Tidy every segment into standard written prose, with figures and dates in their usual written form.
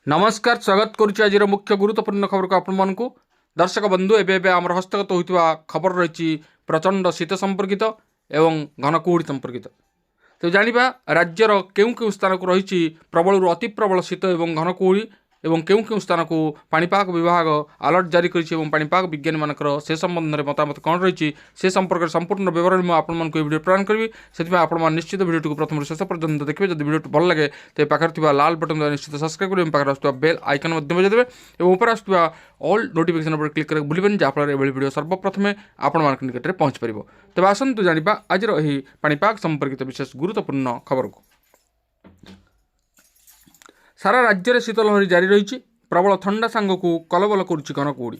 नमस्कार स्वागत करुच्ची आज मुख्य गुरुत्वपूर्ण खबर को आपण दर्शक बंधु एवं आम हस्तगत होता खबर रही प्रचंड शीत संपर्कित एवं घन कुहुड़ी संपर्कित। तो जाना राज्यर केउ केउ स्थान को रही प्रबल अति प्रबल शीत एवं घन कुहुड़ी एवं केउ केउ स्थान को पाणीपाग विभाग अलर्ट जारी करिछि एवं पाणीपाग विज्ञानी मानकर से संबंध में मतामत कौन रही से संपर्क संपूर्ण विवरण में आपको वीडियो प्रदान करी से आप निश्चित वीडियो को प्रथम शेष पर्यंत देखिए। जब वीडियो भल लगे तो पाखे लाल बटन द्वारा निश्चित सब्सक्राइब करेंगे पाखे आसुवा बेल आइकन बजाइदेवे और ऊपर आसुवा ऑल नोटिफिकेशन पर क्लिक करके भूलें जहाँफल ये वीडियो सर्वप्रथम आपण निकट में पहुँच पार। तेज आसतु जाना आज पाणीपाग संपर्कित विशेष गुरुत्वपूर्ण खबर को। सारा राज्य में शीतलहरी जारी रही प्रबल ठंडा सांग को कलबल करुच्ची घन कुहुड़ी।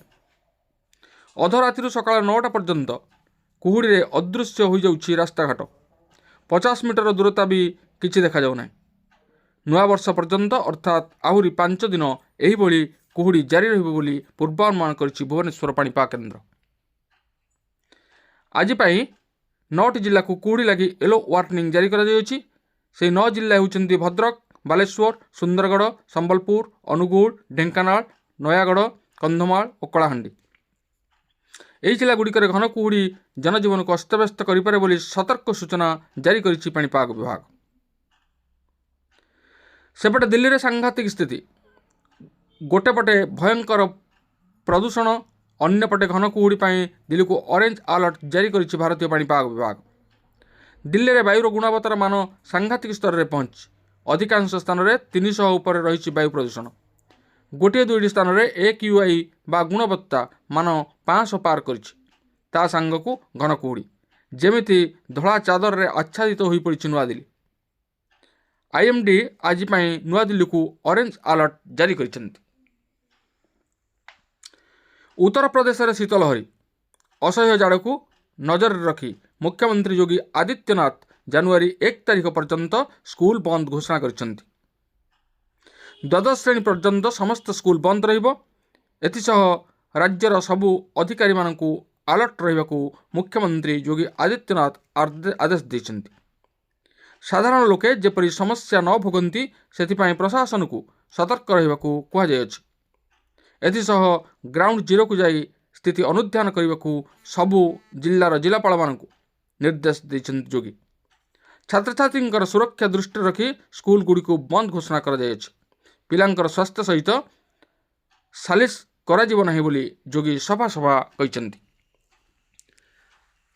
अधरात्रि सकाल 9टा पर्यंत कुहुड़ी रे अदृश्य हो जाउछि रास्ताघाट 50 मीटर दूरता भी किछि देखा जाउ नाही। नुआ वर्ष पर्यंत अर्थात आहुरी 5 दिन एहिभଳି कुहुड़ी जारी रहिबो बोली पूर्वानुमान करिछि भुवनेश्वर पाणीपाग केन्द्र। आज पई 9टी जिला को कुहुड़ी लगी येलो वार्निंग जारी करा जायछि। से 9 जिला होउछन्ति भद्रक, बालेश्वर, सुंदरगढ़, संबलपुर, अनुगुल, ढेंकानाल, नयागढ़, कंधमाल और कलाहांडी। यही जिलागुड़िक घन कुहुड़ी जनजीवन को अस्तव्यस्त करिपारे बोली सतर्क सूचना जारी करिछि पाणीपाग विभाग। सेपटे दिल्ली रे सांघातिक स्थिति, गोटेपटे भयंकर प्रदूषण अन्यपटे घन कुहुड़ी पाई दिल्ली को ऑरेंज अलर्ट जारी करिछि भारतीय पाणीपाग विभाग। दिल्ली रे वायुर गुणवत्तार मान सांघातिक स्तर में पहुंच अधिकांश स्थान में 300 उपर रही वायु प्रदूषण। गोटे दुईटी स्थान में AQI बा गुणवत्ता मान 500 पार कर सांगक घन कुहुड़ी जेमिति धड़ा चादर रे आच्छादित हो पड़ी नुआदिल्ली। IMD आज नुआदिल्ली को ऑरेंज अलर्ट जारी कर। उत्तर प्रदेश में शीतलहरी असह्य जाड़ को नजर रखी मुख्यमंत्री योगी आदित्यनाथ जनवरी 1 तारिख पर्यंत स्कूल बंद घोषणा करिसेंति। द्वादश श्रेणी पर्यंत समस्त स्कूल बंद रहिबो। एथिसह राज्यर सबु अधिकारी मानकु अलर्ट रहिबाकु मुख्यमंत्री योगी आदित्यनाथ आदेश दैछन्ति। साधारण लोके जेपरि समस्या न भोगंती सेथिपाई प्रशासन को सतर्क रहिबाकु कुहा जायछि। एथिसह ग्राउंड जीरो को जाई स्थिति अनुध्यान करिबाकु सबु जिल्लार जिलापाल मानकु निर्देश दैछन्ति योगी। छात्र छात्री सुरक्षा दृष्टि रखी स्कूल गुड़ी को बंद घोषणा कर पिलांकर स्वास्थ्य सहित सालिस कराजिब नाही बोली योगी सभा सभा कहते।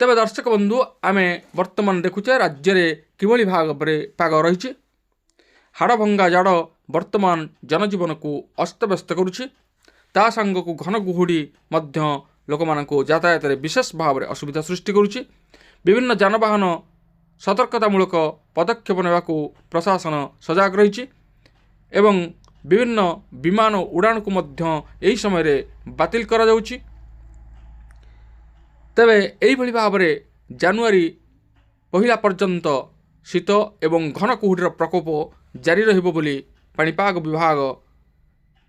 तेबे दर्शक बंधु आमे वर्तमान देखुचे राज्य में किभली भाव पाग रही हाड़भंगा जाड़ वर्तमान जनजीवन को अस्तव्यस्त करुछि। ता सांग को घन कुहुड़ी मध्य लोक मानक यातायात विशेष भाव में असुविधा सृष्टि करुछि। विभिन्न जानवाहन सतर्कतामूलक पदक्षेप नेबाकू प्रशासन सजाग रही एवं विभिन्न विमान उड़ान को मध्य यही समय रे बातिल करा जाउछि। तेबे एही भली भाव में जानुआरी पहिला पर्यंत शीत एवं घन कुहुड़ीर प्रकोप जारी रहिबो बोली पाणीपाग विभाग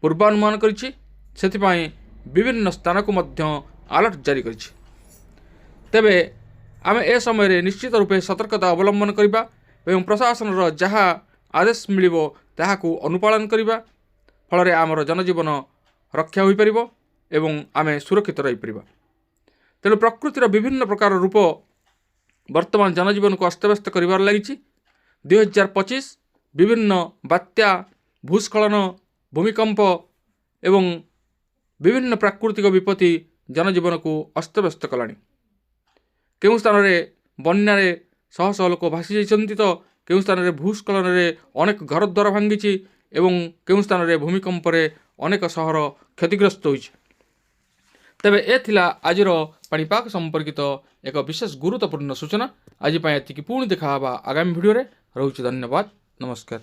पूर्वानुमान करिछि। सेथिपाई विभिन्न स्थान को मध्य अलर्ट जारी करिछि। तेबे आमे ए समय निश्चित रूपे सतर्कता अवलंबन करबा एवं प्रशासन जहाँ आदेश मिलिबो ताहाकू अनुपालन करबा फल आमर जनजीवन रक्षा हो पारिबो एवं आमे सुरक्षित रही परिबा। तेणु प्रकृतिर विभिन्न प्रकार रूप वर्तमान जनजीवन को अस्तव्यस्त करिबार लागिछि। 2025 विभिन्न बात्या, भूस्खलन, भूमिकंप एवं विभिन्न प्राकृतिक विपत्ति जनजीवन को अस्तव्यस्त कलानी। केउ स्थान में बन्यारे शह शह लोक भासी जाइछन्ति तो केउ स्थान में भूस्खलन में अनेक घर द्वार भांगी एवं केउ स्थान में भूमिकंप अनेक सहर क्षतिग्रस्त होइछि। तेबे ए थिला आजिर पाणीपाग संपर्कित एक विशेष गुरुत्वपूर्ण सूचना। आज एतिकी पुणी देखा आगामी भिडियो रे। रहुछि धन्यवाद, नमस्कार।